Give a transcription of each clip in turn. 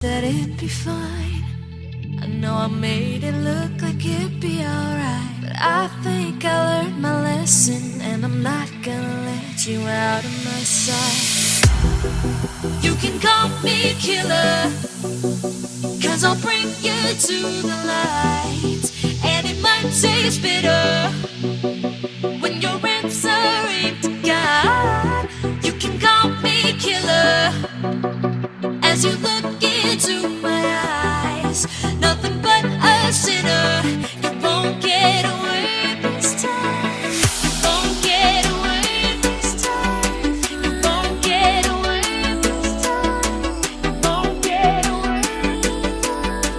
that it'd be fine. I know I made it look like it'd be alright, but I think I learned my lesson, and I'm not gonna let you out of my sight. You can call me killer, 'cause I'll bring you to the light. And it might taste bitter when your answer ain't to God. You can call me killer as you look into my eyes. Nothing but a sinner. You won't get away this time. You won't get away this time. You won't get away this time. You won't get away this time.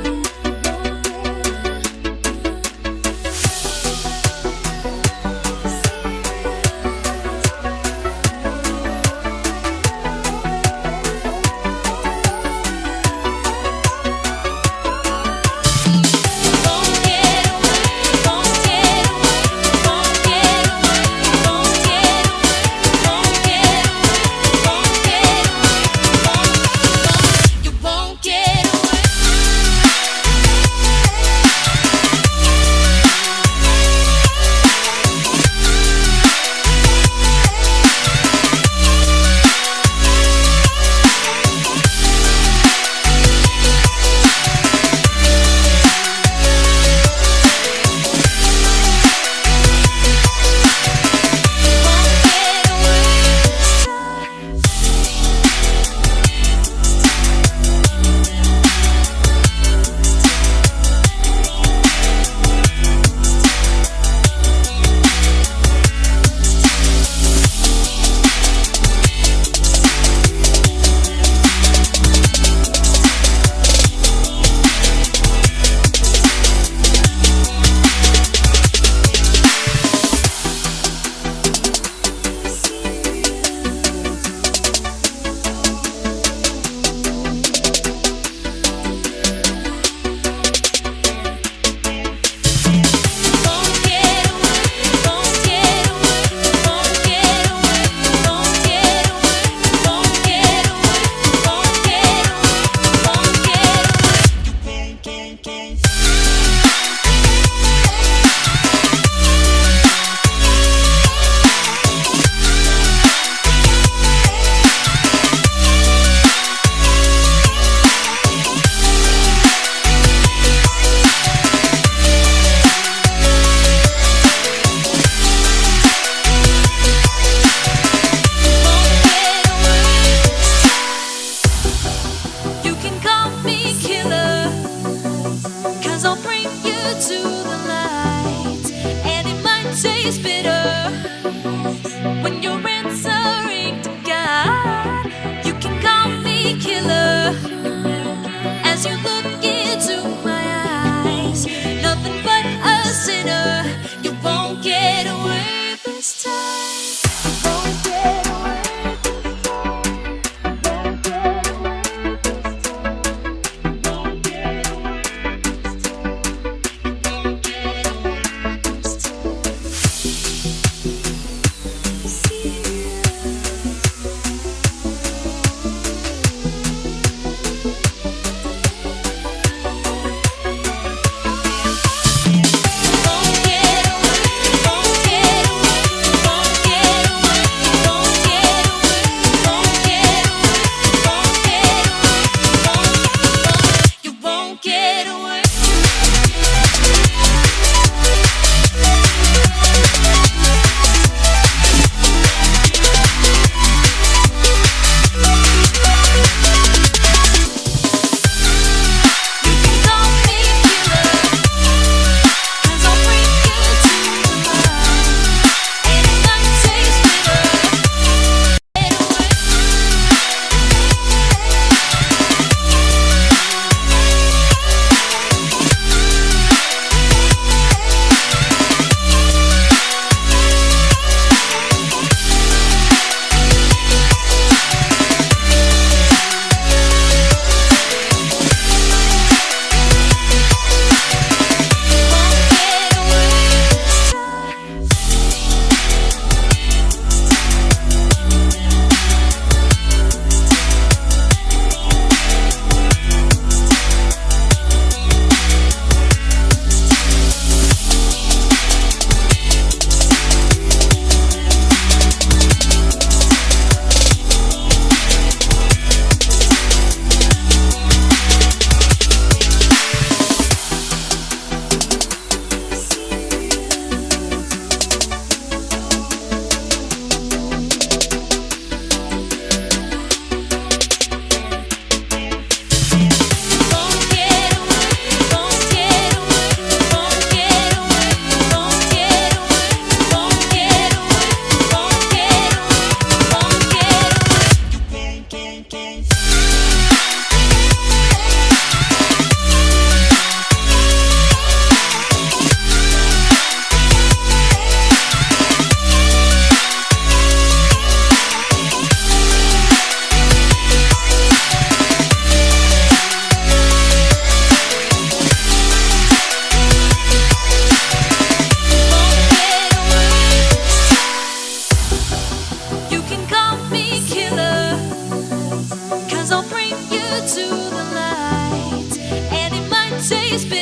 please be